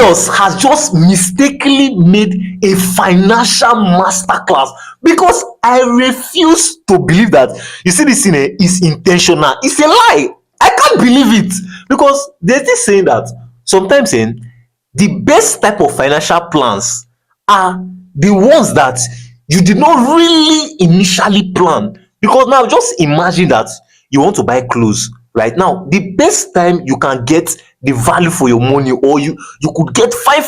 Ineos has just mistakenly made a financial masterclass, because I refuse to believe that, you see, this thing is intentional. It's a lie. I can't believe it, because there's this saying that sometimes the best type of financial plans are the ones that you did not really initially plan. Because now just imagine that you want to buy clothes right now. The best time you can get the value for your money, or you could get fine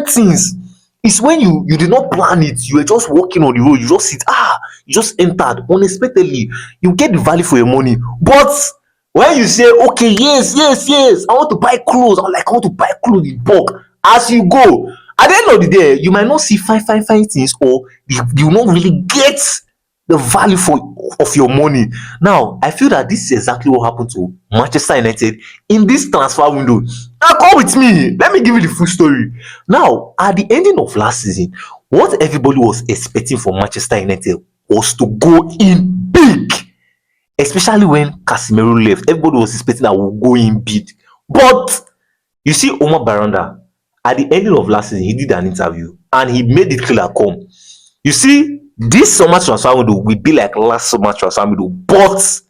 things, is when you did not plan it. You were just walking on the road, you just sit, you just entered unexpectedly, you get the value for your money. But when you say, okay, yes, I want to buy clothes, I want to buy clothes in bulk, as you go, at the end of the day, you might not see fine things, or you will not really get the value of your money. Now, I feel that this is exactly what happened to Manchester United in this transfer window. Now, come with me. Let me give you the full story. Now, at the ending of last season, what everybody was expecting from Manchester United was to go in big, especially when Casemiro left. Everybody was expecting that we'll go in big. But you see, Omar Baranda, at the ending of last season, he did an interview and he made it clear, come. You see, this summer transfer window will be like last summer transfer window, but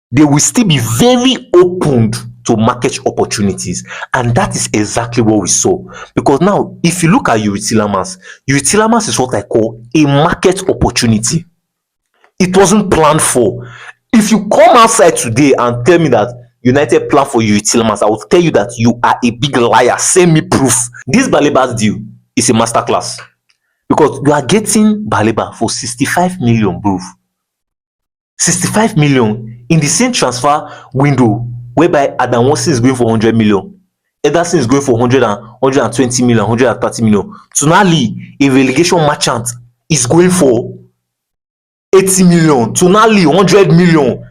they will still be very opened to market opportunities, and that is exactly what we saw. Because now, if you look at Yuri Tillemans is what I call a market opportunity. It wasn't planned for. If you come outside today and tell me that United plan for Yuri Tillemans, I will tell you that you are a big liar. Send me proof. This Baleba deal is a masterclass. Because you are getting Baleba for 65 million, bro. 65 million in the same transfer window whereby Adam Watson is going for 100 million. Ederson is going for 120 million, 130 million. Tonali, a relegation merchant, is going for 80 million. Tonali, 100 million.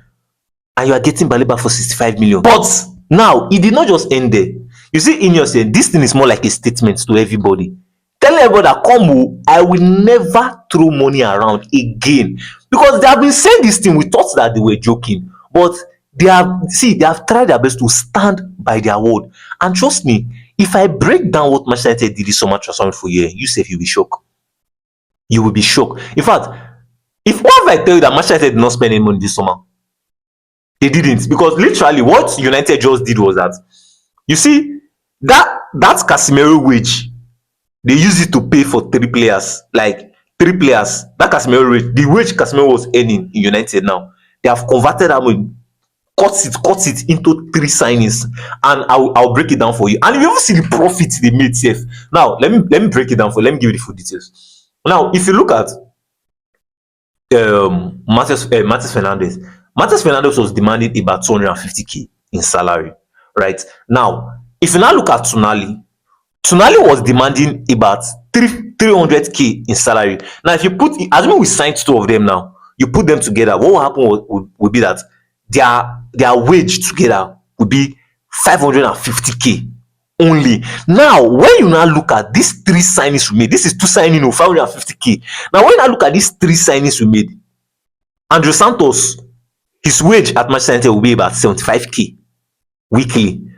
And you are getting Baleba for 65 million. But now, it did not just end there. You see, Ineos saying this thing is more like a statement to everybody. Tell everybody that, come, I will never throw money around again. Because they have been saying this thing, we thought that they were joking. But they have tried their best to stand by their word. And trust me, if I break down what Manchester United did this summer transfer for you, you say you'll be shocked. You will be shocked. In fact, what if I tell you that Manchester United did not spend any money this summer? They didn't. Because literally what United just did was that, you see, that Casemiro wage, they use it to pay for three players. Like 3 players. That Casemiro wage, the wage Casemiro was earning in United now, they have converted that money, cut it into 3 signings. And I'll break it down for you. And you even see the profit they made safe. Now, let me break it down for you. Let me give you the full details. Now, if you look at Matheus Fernandes. Matheus Fernandes was demanding about 250k in salary, right? Now, if you now look at Tonali was demanding about 300k in salary. Now, if you put, assuming we signed 2 of them now, you put them together, what will happen would be that their wage together would be 550k only. Now, when you now look at these 3 signings we made, this is 2 signings of 550k. Now, when you now look at these 3 signings we made, Andrew Santos, his wage at Manchester United will be about 75k weekly.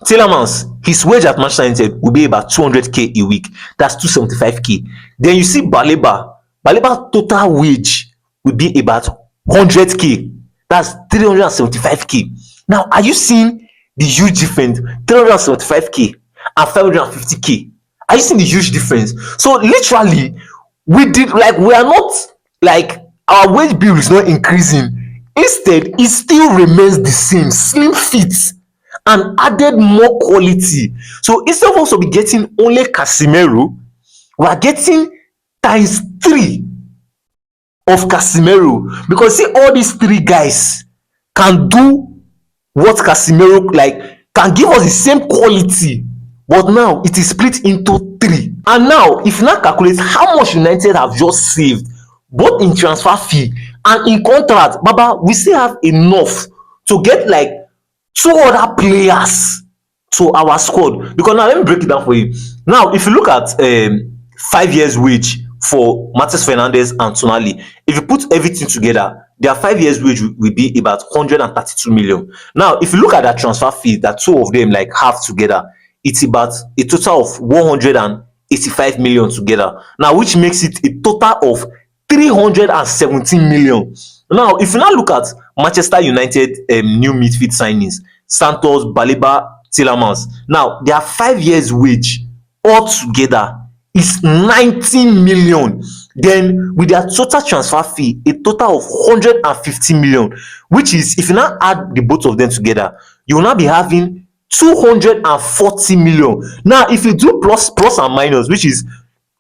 Tillemans, his wage at Manchester United will be about 200k a week. That's 275k. Then you see Baleba total wage will be about 100k. That's 375k. Now, are you seeing the huge difference? 375k and 550k. Are you seeing the huge difference? So literally, we are not like, our wage bill is not increasing. Instead, it still remains the same, slim fit, and added more quality. So instead of us to be getting only Casemiro, we are getting times 3 of Casemiro. Because see, all these 3 guys can do what Casemiro can give us the same quality, but now it is split into 3. And now, if you now calculate how much United have just saved, both in transfer fee and in contract, Baba, we still have enough to get like 2 other players to our squad. Because now, let me break it down for you. Now, if you look at 5 years wage for Matheus Fernandes and Tonali. If you put everything together, their 5 years wage will be about 132 million. Now, if you look at that transfer fee that two of them like have together, it's about a total of 185 million together. Now, which makes it a total of 317 million. Now, if you now look at Manchester United new midfield signings, Santos, Baleba, Tillemans. Now, their 5 years wage altogether is 90 million. Then with their total transfer fee, a total of 150 million, which is, if you now add the both of them together, you will now be having 240 million. Now, if you do plus and minus, which is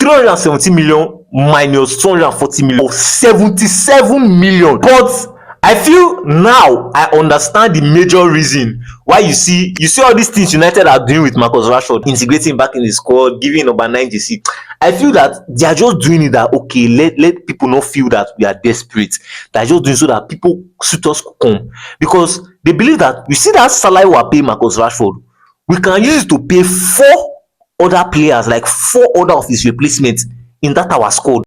370 million minus 240 million, of 77 million. But I feel now I understand the major reason why you see all these things United are doing with Marcus Rashford, integrating back in the squad, giving number 9 JC. I feel that they are just doing it that, okay, let people not feel that we are desperate. They are just doing so that people suitors come, because they believe that, you see that salary we are paying Marcus Rashford, we can use it to pay four other players, like four other of his replacements in that our squad.